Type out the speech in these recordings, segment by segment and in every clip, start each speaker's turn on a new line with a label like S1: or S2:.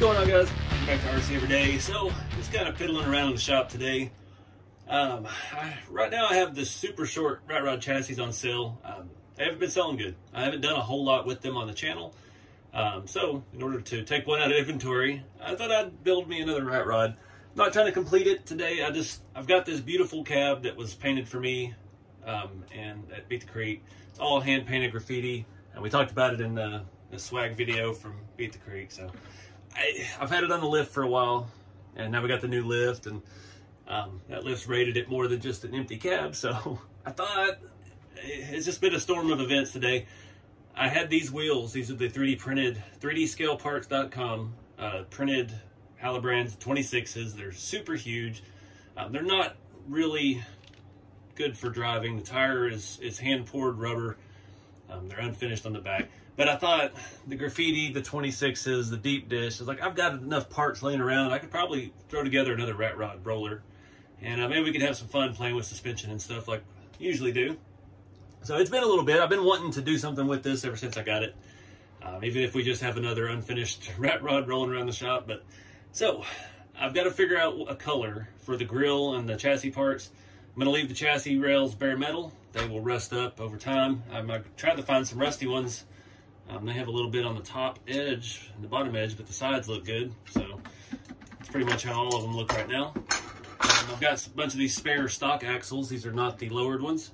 S1: going on, guys? Welcome back to RC Every Day. So, just kind of piddling around in the shop today. Right now I have the super short rat rod chassis on sale. They haven't been selling good. I haven't done a whole lot with them on the channel. So, in order to take one out of inventory, I thought I'd build me another rat rod. Not trying to complete it today. I've got this beautiful cab that was painted for me, and at Beat the Creek. It's all hand painted graffiti, and we talked about it in the swag video from Beat the Creek. So I've had it on the lift for a while, and now we got the new lift, and that lift's rated it more than just an empty cab. So I thought it's just been a storm of events today. I had these wheels. These are the 3D printed 3dscaleparts.com printed Halibrands 26s. They're super huge. They're not really good for driving. The tire is hand poured rubber. They're unfinished on the back. But I thought the graffiti, the 26s, the deep dish, I was like, I've got enough parts laying around. I could probably throw together another rat rod roller. And maybe we could have some fun playing with suspension and stuff like we usually do. So it's been a little bit. I've been wanting to do something with this ever since I got it. Even if we just have another unfinished rat rod rolling around the shop. But so I've got to figure out a color for the grill and the chassis parts. I'm going to leave the chassis rails bare metal. They will rust up over time. I'm going to try to find some rusty ones. They have a little bit on the top edge and the bottom edge, but the sides look good. So that's pretty much how all of them look right now. I've got a bunch of these spare stock axles. These are not the lowered ones.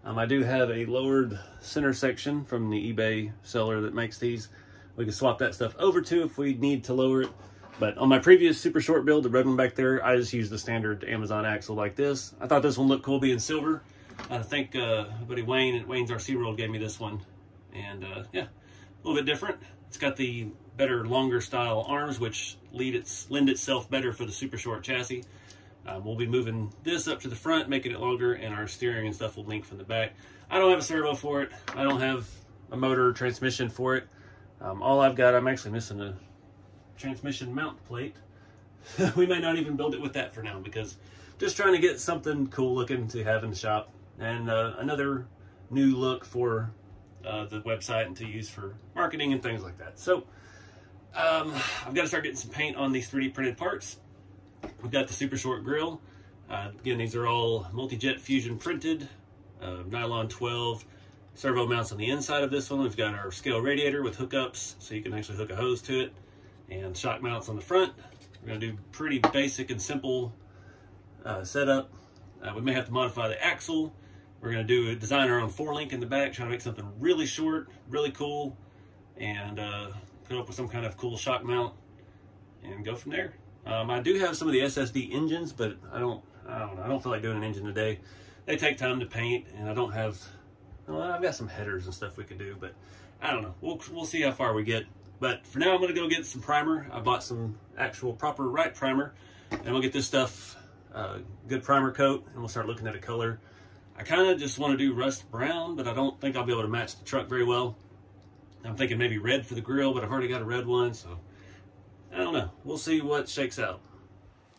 S1: I do have a lowered center section from the eBay seller that makes these. We can swap that stuff over to if we need to lower it. But on my previous super short build, the red one back there, I just used the standard Amazon axle like this. I thought this one looked cool being silver. I think buddy Wayne at Wayne's RC World gave me this one. And yeah, a little bit different. It's got the better, longer style arms, which lend itself better for the super short chassis. We'll be moving this up to the front, making it longer, and our steering and stuff will link from the back. I don't have a servo for it. I don't have a motor or transmission for it. All I've got, I'm actually missing a transmission mount plate. We may not even build it with that for now, because just trying to get something cool looking to have in the shop, and another new look for the website and to use for marketing and things like that. So I've got to start getting some paint on these 3D printed parts. We've got the super short grill. Again, these are all multi-jet fusion printed, nylon 12 servo mounts on the inside of this one. We've got our scale radiator with hookups, so you can actually hook a hose to it, and shock mounts on the front. We're going to do pretty basic and simple setup. We may have to modify the axle. We're going to design our own 4-link in the back, trying to make something really short, really cool, and put up with some kind of cool shock mount and go from there. I do have some of the SSD engines, but I don't feel like doing an engine today. They take time to paint, and I don't have, well, I've got some headers and stuff we could do, but I don't know. We'll see how far we get. But for now, I'm going to go get some primer. I bought some actual proper right primer, and we'll get this stuff good primer coat, and we'll start looking at a color. I kind of just want to do rust brown, but I don't think I'll be able to match the truck very well. I'm thinking maybe red for the grill, but I've already got a red one, so I don't know. We'll see what shakes out.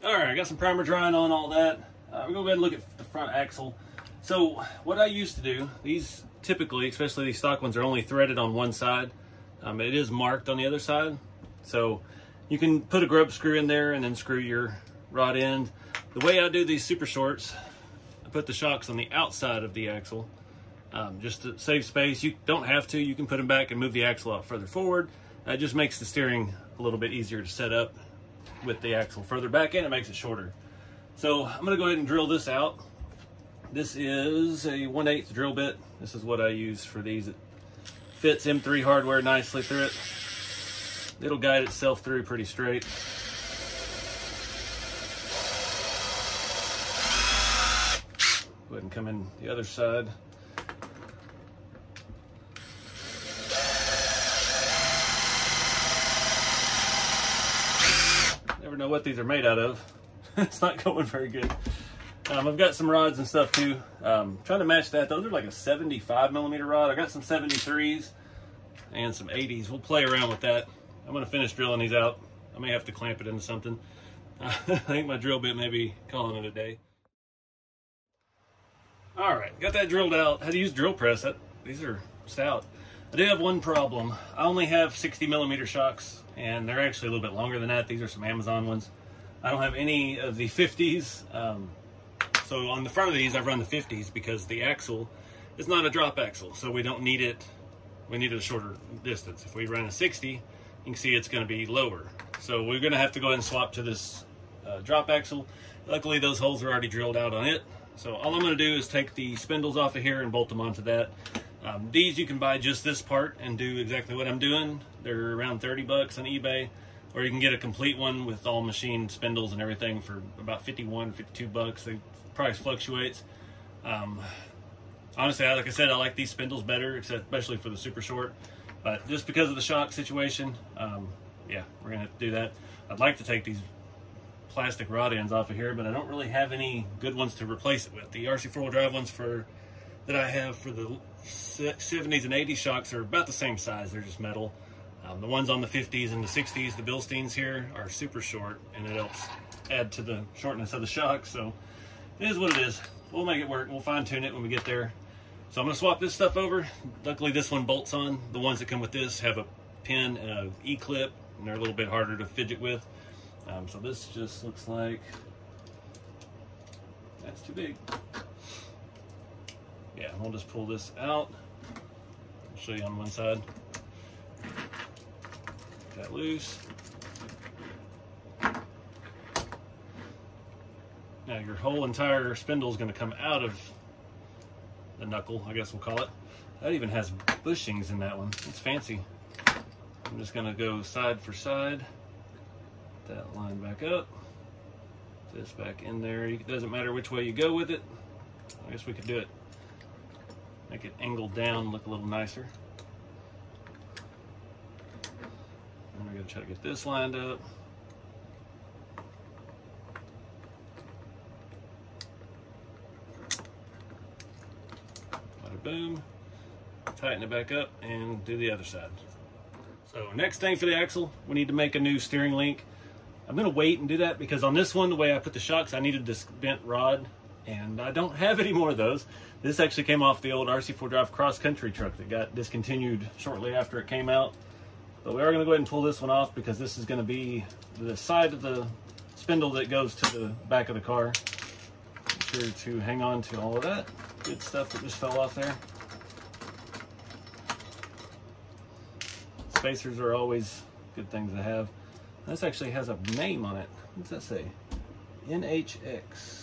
S1: All right, I got some primer drying on all that. We're going to go ahead and look at the front axle. So what I used to do, these typically, especially these stock ones, are only threaded on one side. It is marked on the other side. So you can put a grub screw in there and then screw your rod end. The way I do these super shorts, I put the shocks on the outside of the axle just to save space. You don't have to. You can put them back and move the axle out further forward. It just makes the steering a little bit easier to set up with the axle further back in. It makes it shorter. So I'm going to go ahead and drill this out. This is a 1/8 drill bit. This is what I use for these. It fits M3 hardware nicely through it. It'll guide itself through pretty straight. Go ahead and come in the other side. Never know what these are made out of. It's not going very good. I've got some rods and stuff too. Trying to match that. Those are like a 75mm rod. I got some 73s and some 80s. We'll play around with that. I'm going to finish drilling these out. I may have to clamp it into something. I think my drill bit may be calling it a day. All right, got that drilled out. Had to use drill press. These are stout. I do have one problem. I only have 60mm shocks, and they're actually a little bit longer than that. These are some Amazon ones. I don't have any of the 50s. So on the front of these, I've run the 50s because the axle is not a drop axle, so we don't need it. We need it a shorter distance. If we run a 60, you can see it's going to be lower. So we're going to have to go ahead and swap to this drop axle. Luckily, those holes are already drilled out on it. So all I'm going to do is take the spindles off of here and bolt them onto that. These you can buy just this part and do exactly what I'm doing. They're around 30 bucks on eBay, or you can get a complete one with all machine spindles and everything for about 51, 52 bucks. The price fluctuates. Honestly, like I said, I like these spindles better, especially for the super short. But just because of the shock situation, yeah, we're gonna have to do that. I'd like to take these plastic rod ends off of here, but I don't really have any good ones to replace it with. The RC four-wheel drive ones that I have for the 70s and 80s shocks are about the same size. They're just metal. The ones on the 50s and the 60s, the Bilsteins here, are super short, and it helps add to the shortness of the shock. So it is what it is. We'll make it work. We'll fine tune it when we get there. So I'm going to swap this stuff over. Luckily, this one bolts on. The ones that come with this have a pin and an E-clip, and they're a little bit harder to fidget with. So this just looks like that's too big. Yeah, we'll just pull this out. I'll show you on one side. Get that loose. Now your whole entire spindle is going to come out of the knuckle, I guess we'll call it. That even has bushings in that one. It's fancy. I'm just going to go side for side. Put that line back up. This back in there. It doesn't matter which way you go with it. I guess we could do it. Make it angled down, look a little nicer. And we're going to try to get this lined up. Bada boom. Tighten it back up and do the other side. So next thing for the axle, we need to make a new steering link. I'm going to wait and do that because on this one, the way I put the shocks, I needed this bent rod, and I don't have any more of those. This actually came off the old RC4 Drive cross-country truck that got discontinued shortly after it came out. But we are going to go ahead and pull this one off because this is going to be the side of the spindle that goes to the back of the car. Make sure to hang on to all of that good stuff that just fell off there. Spacers are always good things to have. This actually has a name on it. What does that say? NHX.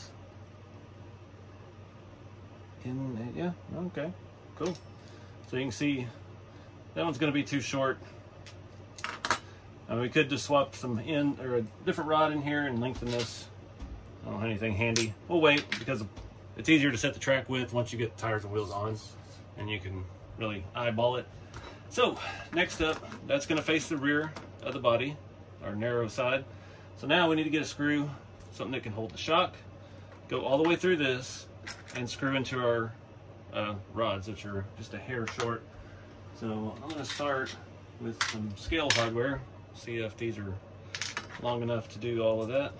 S1: Yeah, okay, cool. So you can see that one's going to be too short. We could just swap some in or a different rod in here and lengthen this. I don't have anything handy. We'll wait because it's easier to set the track width once you get the tires and wheels on, and you can really eyeball it. So next up, that's going to face the rear of the body, our narrow side. So now we need to get a screw, something that can hold the shock, go all the way through this, and screw into our rods, which are just a hair short. So I'm going to start with some scale hardware, see if these are long enough to do all of that.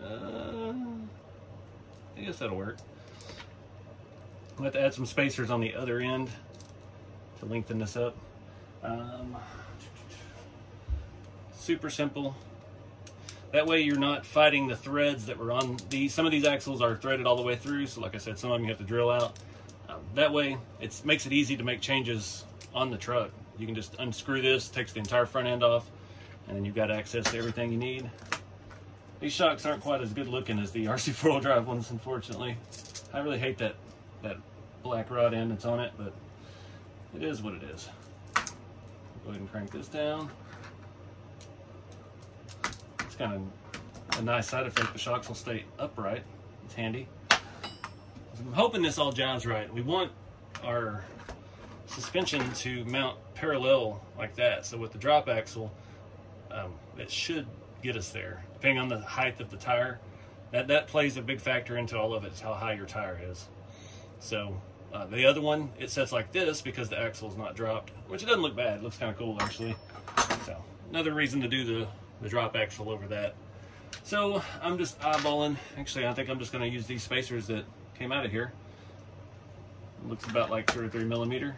S1: I guess that'll work. I'll have to add some spacers on the other end to lengthen this up. Super simple. That way you're not fighting the threads that were on these. Some of these axles are threaded all the way through, so like I said, some of them you have to drill out. That way it makes it easy to make changes on the truck. You can just unscrew this, takes the entire front end off, and then you've got access to everything you need. These shocks aren't quite as good looking as the RC four-wheel drive ones, unfortunately. I really hate that black rod end that's on it, but it is what it is. Go ahead and crank this down. It's kind of a nice side effect. The shocks will stay upright. It's handy. I'm hoping this all jives right. We want our suspension to mount parallel like that. So with the drop axle, it should get us there. Depending on the height of the tire, that plays a big factor into all of it, is how high your tire is. So the other one, it sets like this because the axle is not dropped, which it doesn't look bad. It looks kind of cool actually. So another reason to do the drop axle over that. So I'm just eyeballing. Actually, I think I'm just going to use these spacers that came out of here. It looks about like 2 or 3 millimeter.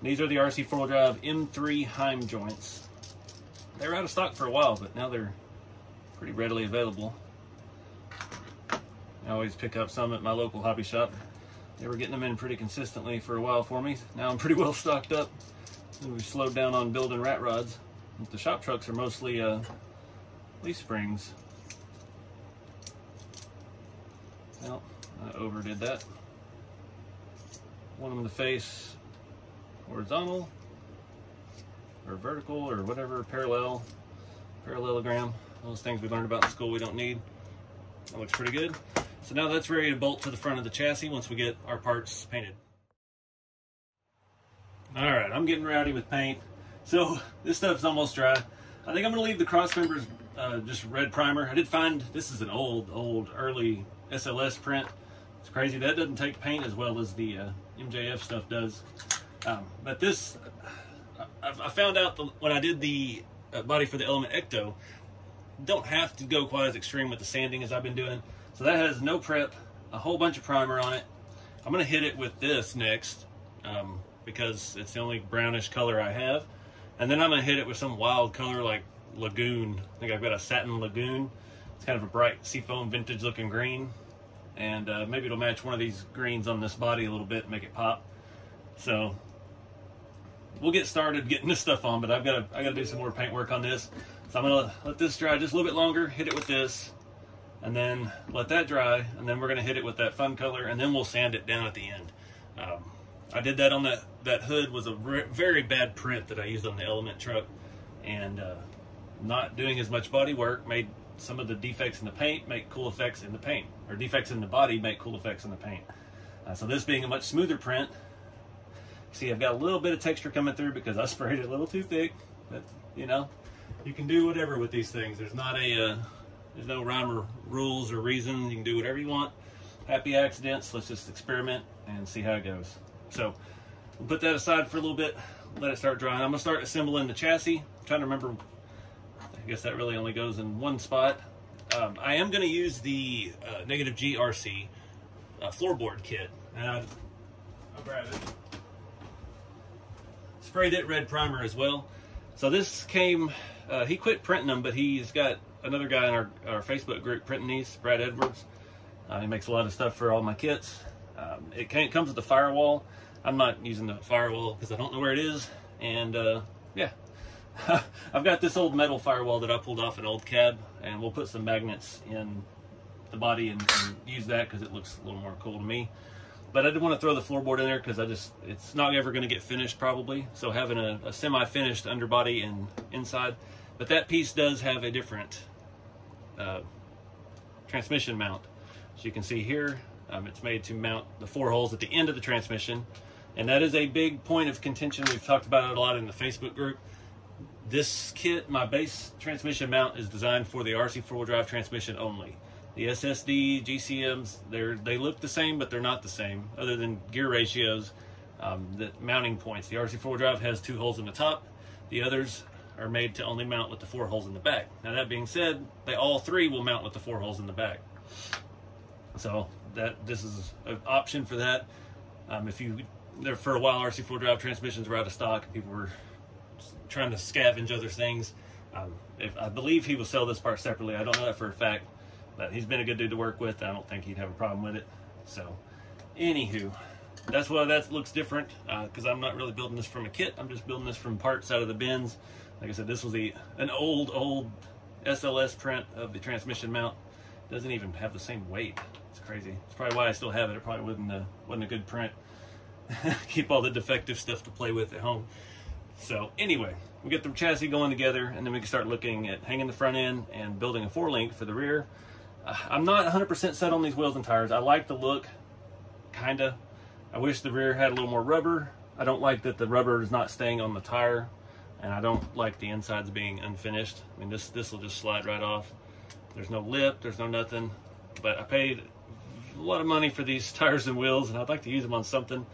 S1: These are the RC 4-wheel drive M3 Heim joints. They were out of stock for a while, but now they're pretty readily available. I always pick up some at my local hobby shop. They were getting them in pretty consistently for a while for me. Now I'm pretty well stocked up. We've slowed down on building rat rods. The shop trucks are mostly leaf springs. Well, I overdid that. Want them to face horizontal or vertical or whatever, parallelogram. Those things we learned about in school we don't need. That looks pretty good. So now that's ready to bolt to the front of the chassis once we get our parts painted. All right, I'm getting rowdy with paint. So this stuff's almost dry. I think I'm gonna leave the cross members just red primer. I did find this is an old early SLS print. It's crazy, that doesn't take paint as well as the MJF stuff does. But this, I found out when I did the body for the Element Ecto, don't have to go quite as extreme with the sanding as I've been doing. So that has no prep, a whole bunch of primer on it. I'm gonna hit it with this next because it's the only brownish color I have. And then I'm gonna hit it with some wild color like Lagoon. I think I've got a satin Lagoon. It's kind of a bright seafoam vintage looking green. And maybe it'll match one of these greens on this body a little bit and make it pop. So we'll get started getting this stuff on, but I gotta do some more paint work on this. So I'm gonna let this dry just a little bit longer, hit it with this, and then let that dry, and then we're gonna hit it with that fun color, and then we'll sand it down at the end. I did that on that hood was a very bad print that I used on the Element truck, and not doing as much body work made some of the defects in the paint make cool effects in the paint, or defects in the body make cool effects in the paint. So this being a much smoother print, see I've got a little bit of texture coming through because I sprayed it a little too thick, but you know, you can do whatever with these things. There's not a there's no rhyme or rules or reason. You can do whatever you want. Happy accidents. Let's just experiment and see how it goes. So we'll put that aside for a little bit, let it start drying. I'm gonna start assembling the chassis. I'm trying to remember, I guess that really only goes in one spot. I am gonna use the Negative G RC floorboard kit. And I'll grab it. Sprayed it red primer as well. So this came, he quit printing them, but he's got another guy in our Facebook group printing these, Brad Edwards. He makes a lot of stuff for all my kits. It comes with the firewall. I'm not using the firewall because I don't know where it is. And yeah, I've got this old metal firewall that I pulled off an old cab, and we'll put some magnets in the body and use that because it looks a little more cool to me. But I didn't want to throw the floorboard in there because it's not ever going to get finished probably. So having a semi-finished underbody and inside, but that piece does have a different transmission mount. So you can see here, it's made to mount the 4 holes at the end of the transmission. And that is a big point of contention. We've talked about it a lot in the Facebook group. This kit, my base transmission mount, is designed for the RC 4-wheel drive transmission only. The SSD, GCMs, they look the same, but they're not the same, other than gear ratios, the mounting points. The RC 4-wheel drive has 2 holes in the top. The others are made to only mount with the 4 holes in the back. Now that being said, they all 3 will mount with the 4 holes in the back. So this is an option for that. For a while, RC 4-wheel drive transmissions were out of stock. People were trying to scavenge other things. I believe he will sell this part separately. I don't know that for a fact, but he's been a good dude to work with. I don't think he'd have a problem with it. So, anywho, that's why that looks different, because I'm not really building this from a kit. I'm just building this from parts out of the bins. Like I said, this was an old SLS print of the transmission mount. Doesn't even have the same weight. It's crazy. It's probably why I still have it. It probably wasn't a good print. Keep all the defective stuff to play with at home. So anyway, we get the chassis going together, and then we can start looking at hanging the front end and building a 4-link for the rear. I'm not 100% set on these wheels and tires. I like the look, kinda. I wish the rear had a little more rubber. I don't like that the rubber is not staying on the tire, and I don't like the insides being unfinished. I mean, this will just slide right off. There's no lip, there's no nothing. But I paid a lot of money for these tires and wheels, and I'd like to use them on something.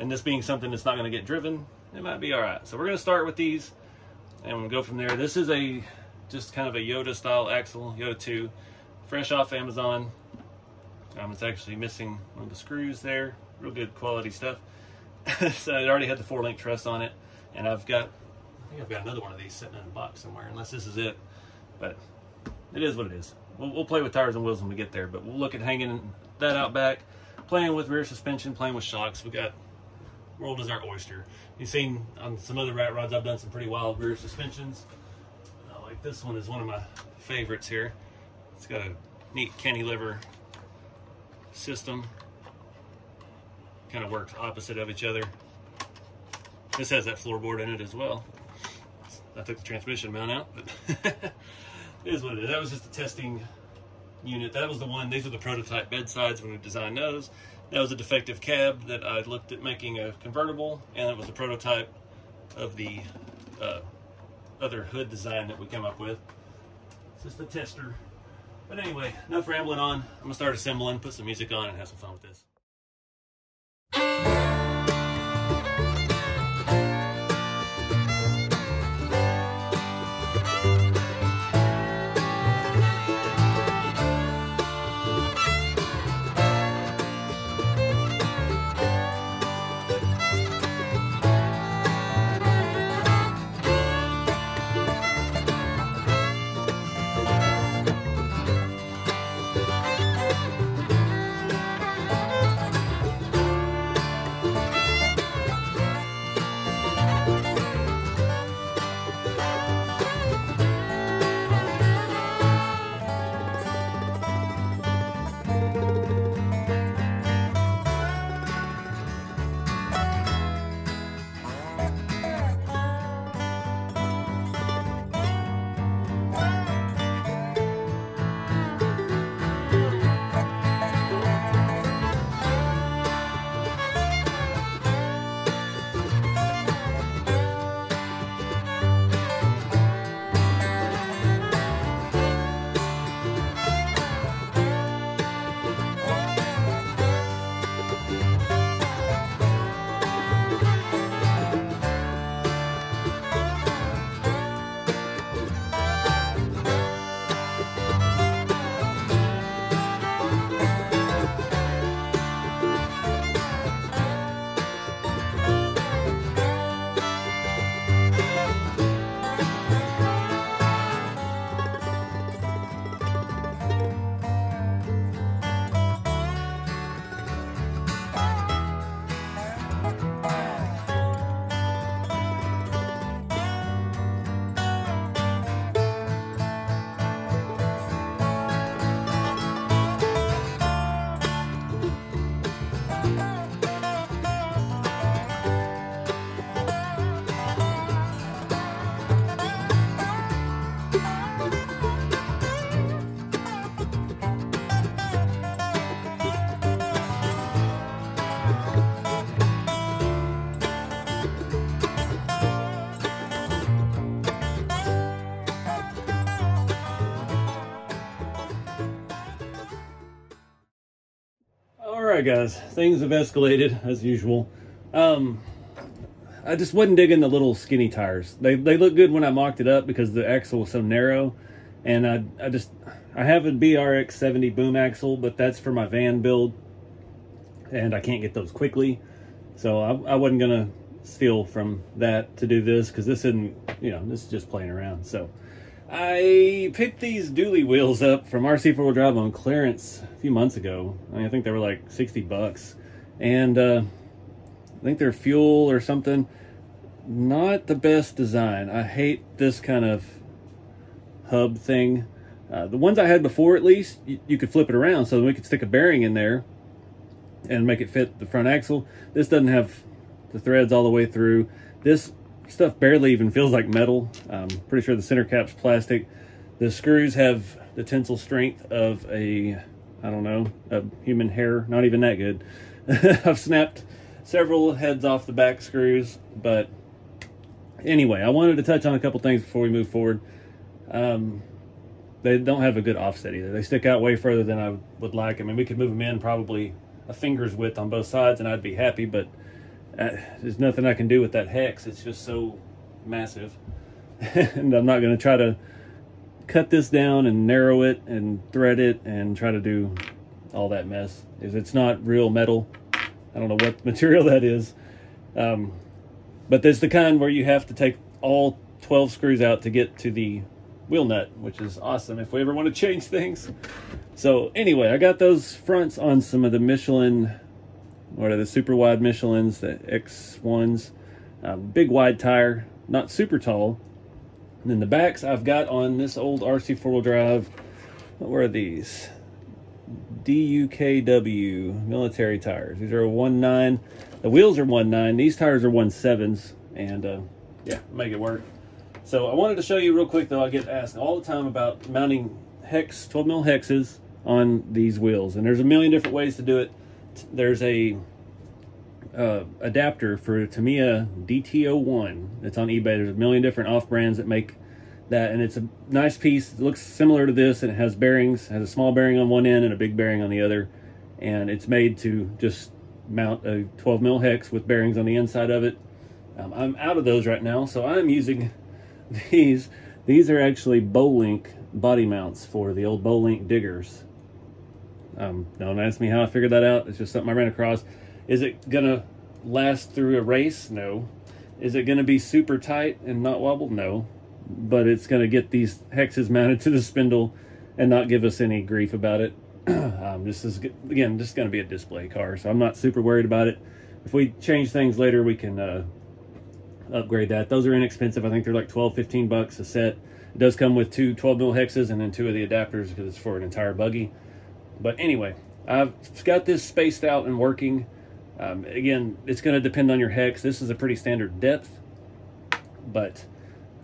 S1: And this being something that's not going to get driven, it might be all right. So we're going to start with these, and we'll go from there. This is just kind of a Yoda style axle, Yoda 2, fresh off Amazon. It's actually missing one of the screws there. real good quality stuff. So it already had the 4-link truss on it, and I think I've got another one of these sitting in a box somewhere, unless this is it. But it is what it is. We'll play with tires and wheels when we get there, but we'll look at hanging that out back, playing with rear suspension, playing with shocks. We got world is our oyster. You've seen on some other rat rods, I've done some pretty wild rear suspensions. Like this one is one of my favorites here. It's got a neat cantilever system. Kind of works opposite of each other. This has that floorboard in it as well. I took the transmission mount out, but it is what it is. That was just a testing unit. That was the one, these are the prototype bedsides when we designed those. That was a defective cab that I looked at making a convertible, and it was a prototype of the other hood design that we came up with. It's just a tester. But anyway, enough rambling on. I'm gonna start assembling, put some music on, and have some fun with this. Alright guys, things have escalated as usual. I just wasn't digging the little skinny tires. They look good when I mocked it up because the axle was so narrow, and I have a BRX 70 boom axle, but that's for my van build, and I can't get those quickly, so I wasn't gonna steal from that to do this, because this isn't, you know, this is just playing around. So I picked these dually wheels up from RC 4-wheel drive on clearance a few months ago. I think they were like 60 bucks. And I think they're fuel or something. Not the best design. I hate this kind of hub thing. The ones I had before, at least, you could flip it around so we could stick a bearing in there and make it fit the front axle. This doesn't have the threads all the way through. This stuff barely even feels like metal. I'm pretty sure the center cap's plastic. The screws have the tensile strength of a, I don't know, a human hair. Not even that good. I've snapped several heads off the back screws, but anyway, I wanted to touch on a couple things before we move forward. They don't have a good offset either. They stick out way further than I would like. I mean, we could move them in probably a finger's width on both sides and I'd be happy, but there's nothing I can do with that hex. It's just so massive. And I'm not going to try to cut this down and narrow it and thread it and try to do all that mess. It's not real metal. I don't know what material that is. But there's the kind where you have to take all 12 screws out to get to the wheel nut, which is awesome if we ever want to change things. So anyway, I got those fronts on some of the Michelin, what are the super wide Michelins, the X1s, big wide tire, not super tall. And then the backs I've got on this old RC four-wheel drive, what are these? DUKW military tires. These are a 1.9. The wheels are 1.9. These tires are 1.7s, and yeah, make it work. So I wanted to show you real quick, though. I get asked all the time about mounting hex, 12 mil hexes on these wheels, and there's a million different ways to do it. There's a adapter for Tamiya DT01 that's on eBay. There's a million different off brands that make that, and it's a nice piece. It looks similar to this, and it has bearings, has a small bearing on one end and a big bearing on the other, and it's made to just mount a 12 mil hex with bearings on the inside of it. I'm out of those right now, so I'm using these. These are actually Bowlink body mounts for the old Bowlink diggers. Don't ask me how I figured that out. It's just something I ran across. Is it gonna last through a race? No. Is it gonna be super tight and not wobble? No. But it's gonna get these hexes mounted to the spindle and not give us any grief about it. This is, again, just gonna be a display car, so I'm not super worried about it. If we change things later, we can upgrade that. Those are inexpensive. I think they're like 12, 15 bucks a set. It does come with two 12 mil hexes and then two of the adapters because it's for an entire buggy. But anyway, I've got this spaced out and working. Again, it's going to depend on your hex. This is a pretty standard depth, but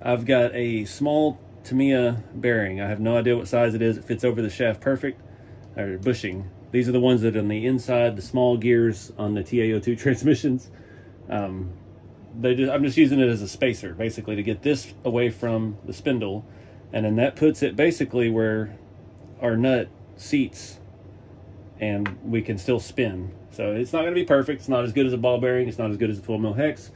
S1: I've got a small Tamiya bearing. I have no idea what size it is. It fits over the shaft perfect, or bushing. These are the ones that are on the inside, the small gears on the TAO2 transmissions. I'm just using it as a spacer, basically, to get this away from the spindle, and then that puts it basically where our nut seats, and we can still spin. So it's not going to be perfect. It's not as good as a ball bearing. It's not as good as a 12 mil hex,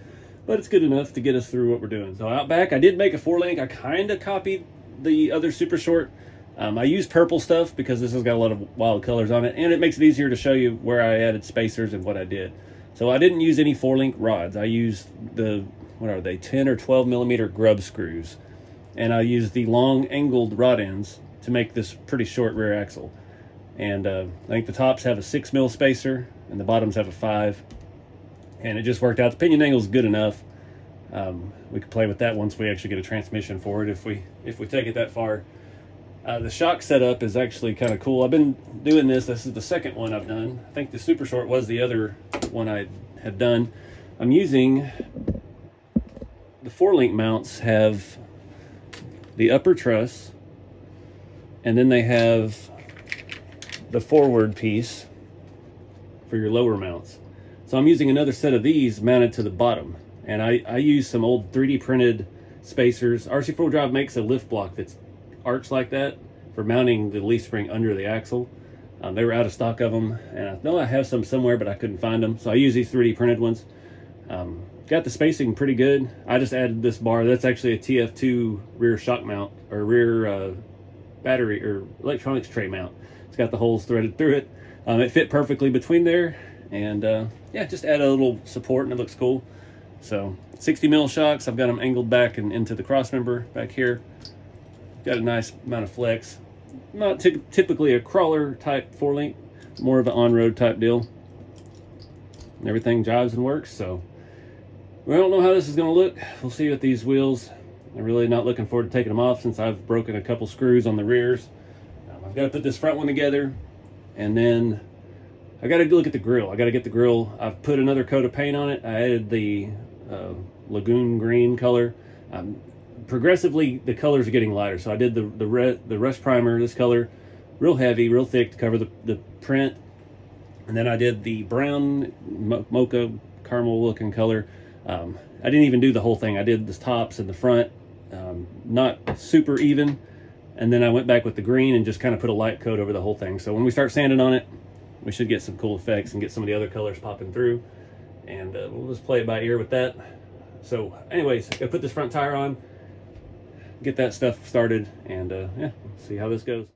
S1: but it's good enough to get us through what we're doing. So out back, I did make a 4-link. I kind of copied the other super short. I used purple stuff because this has got a lot of wild colors on it, and it makes it easier to show you where I added spacers and what I did. So I didn't use any 4-link rods. I used the, what are they, 10 or 12 millimeter grub screws. And I used the long angled rod ends to make this pretty short rear axle. And I think the tops have a 6 mil spacer and the bottoms have a 5. And it just worked out. The pinion angle is good enough. We could play with that once we actually get a transmission for it if we take it that far. The shock setup is actually kind of cool. I've been doing this. This is the second one I've done. I think the super short was the other one I had done. I'm using the 4-link mounts have the upper truss, and then they have the forward piece for your lower mounts. So I'm using another set of these mounted to the bottom, and I use some old 3D printed spacers. RC4 Drive makes a lift block that's arched like that for mounting the leaf spring under the axle. They were out of stock of them, and I know I have some somewhere, but I couldn't find them, so I use these 3D printed ones. Got the spacing pretty good. I just added this bar. That's actually a TF2 rear shock mount, or rear battery or electronics tray mount. It's got the holes threaded through it. It fit perfectly between there, and yeah, just add a little support and it looks cool. So 60 mil shocks. I've got them angled back and into the cross member back here. Got a nice amount of flex. Not typically a crawler type 4-link, more of an on-road type deal. And everything jives and works, so we don't know how this is going to look. We'll see with these wheels. I'm really not looking forward to taking them off since I've broken a couple screws on the rears. I've got to put this front one together, and then I got to look at the grill. I got to get the grill. I've put another coat of paint on it. I added the lagoon green color. Progressively, the colors are getting lighter. So I did the rust primer, this color, real heavy, real thick to cover the print. And then I did the brown mocha caramel looking color. I didn't even do the whole thing. I did the tops and the front, not super even. And then I went back with the green and just kind of put a light coat over the whole thing. So when we start sanding on it, we should get some cool effects and get some of the other colors popping through. And we'll just play it by ear with that. So anyways, I put this front tire on, get that stuff started, and yeah, see how this goes.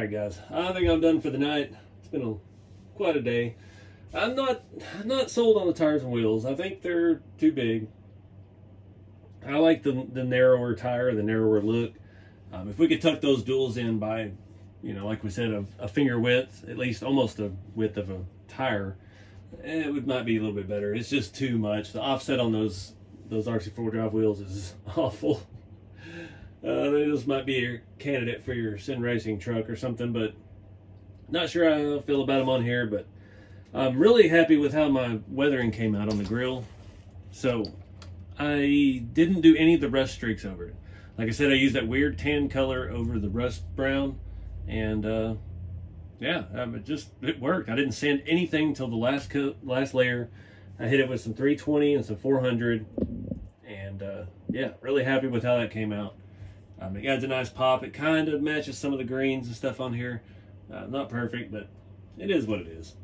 S1: right, guys, I think I'm done for the night. It's been quite a day. I'm not sold on the tires and wheels. I think they're too big. I like the narrower tire, the narrower look. If we could tuck those duals in by, you know, like we said, a finger width, at least almost a width of a tire, it might be a little bit better. It's just too much. The offset on those RC4 drive wheels is awful. They just might be a candidate for your sim racing truck or something, but not sure how I feel about them on here. But I'm really happy with how my weathering came out on the grill. So I didn't do any of the rust streaks over it. Like I said, I used that weird tan color over the rust brown, and yeah, it worked. I didn't sand anything till the last layer. I hit it with some 320 and some 400, and yeah, really happy with how that came out. It adds a nice pop. It kind of matches some of the greens and stuff on here. Not perfect, but it is what it is.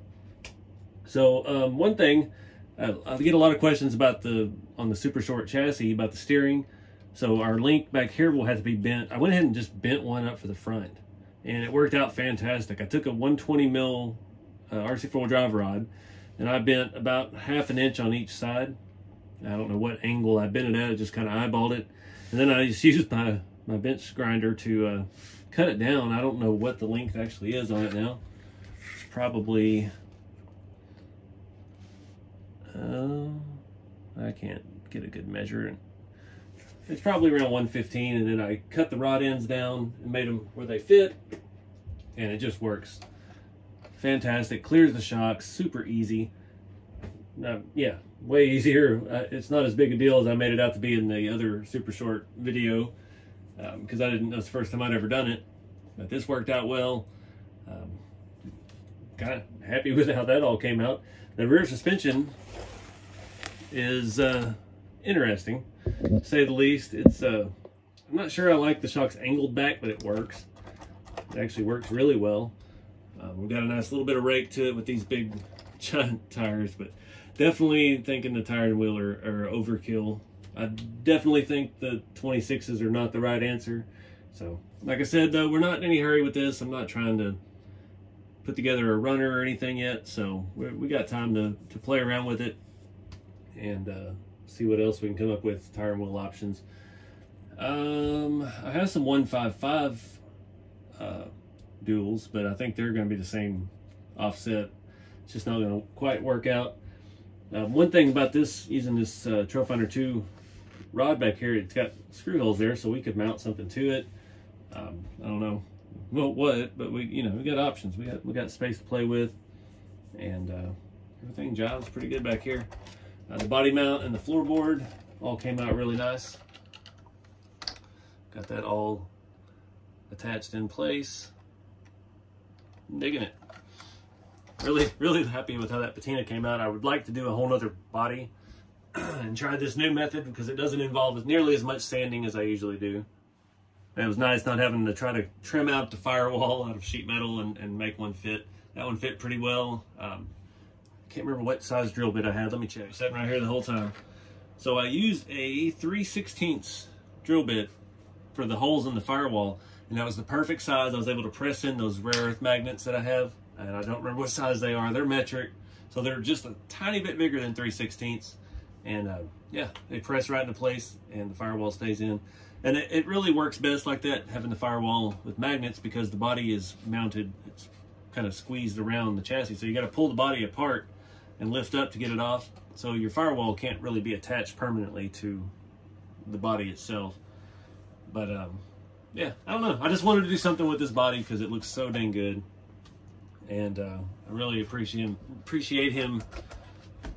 S1: So one thing, I get a lot of questions about on the super short chassis about the steering. So our link back here will have to be bent. I went ahead and just bent one up for the front, and it worked out fantastic. I took a 120 mil RC4 drive rod, and I bent about ½ an inch on each side. I don't know what angle I bent it at. I just kind of eyeballed it, and then I just used my bench grinder to cut it down. I don't know what the length actually is on it now. It's probably I can't get a good measure. It's probably around 115, and then I cut the rod ends down and made them where they fit, and it just works fantastic. Clears the shocks, super easy. Yeah, way easier. It's not as big a deal as I made it out to be in the other super short video, because I didn't know it's the first time I'd ever done it, but this worked out well. Kind of happy with how that all came out. The rear suspension is interesting, to say the least. It's I'm not sure I like the shocks angled back, but it works. It actually works really well. We've got a nice little bit of rake to it with these big giant tires, but definitely thinking the tire and wheel are overkill. I definitely think the 26s are not the right answer. So like I said, though, we're not in any hurry with this. I'm not trying to put together a runner or anything yet, so we got time to play around with it and see what else we can come up with tire and wheel options. I have some 155 duals, but I think they're going to be the same offset. It's just not going to quite work out. One thing about this, using this Trail Finder 2 rod back here, it's got screw holes there, so we could mount something to it. I don't know what, but we got options. We got space to play with, and everything jives pretty good back here. The body mount and the floorboard all came out really nice. Got that all attached in place. I'm digging it. Really happy with how that patina came out. I would like to do a whole nother body and try this new method, because it doesn't involve nearly as much sanding as I usually do. And it was nice not having to try to trim out the firewall out of sheet metal and make one fit. That one fit pretty well. Can't remember what size drill bit I had. Let me check. Sitting right here the whole time. So I used a 3/16 drill bit for the holes in the firewall, and that was the perfect size. I was able to press in those rare earth magnets that I have, and I don't remember what size they are. They're metric, so they're just a tiny bit bigger than 3/16, and yeah, they press right into place, and the firewall stays in. And it really works best like that, having the firewall with magnets, because the body is mounted. It's kind of squeezed around the chassis, so you got to pull the body apart and lift up to get it off. So your firewall can't really be attached permanently to the body itself. But yeah, I don't know. I just wanted to do something with this body because it looks so dang good, and I really appreciate him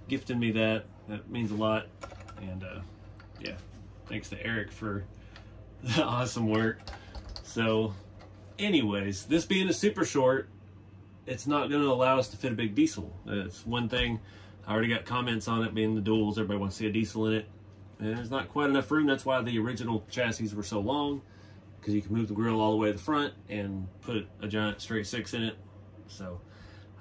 S1: gifting me that. That means a lot. And yeah, thanks to Eric for the awesome work. So anyways, this being a super short, it's not going to allow us to fit a big diesel. It's one thing. I already got comments on it being the duals. Everybody wants to see a diesel in it, and there's not quite enough room. That's why the original chassis were so long, because you can move the grill all the way to the front and put a giant straight 6 in it. So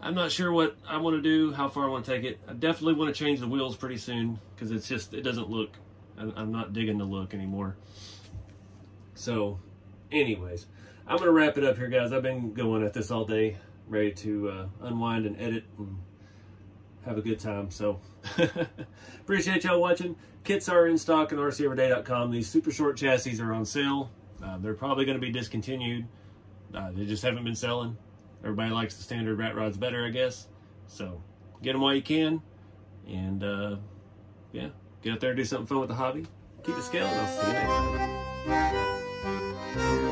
S1: I'm not sure what I want to do, how far I want to take it. I definitely want to change the wheels pretty soon, because it doesn't look, I'm not digging the look anymore. So anyways, I'm going to wrap it up here, guys. I've been going at this all day, ready to unwind and edit and have a good time. So appreciate y'all watching. Kits are in stock at rceveryday.com. These super short chassis are on sale. They're probably going to be discontinued. They just haven't been selling. Everybody likes the standard rat rods better, I guess. So get them while you can. And yeah, get out there and do something fun with the hobby. Keep it scaling. I'll see you next time.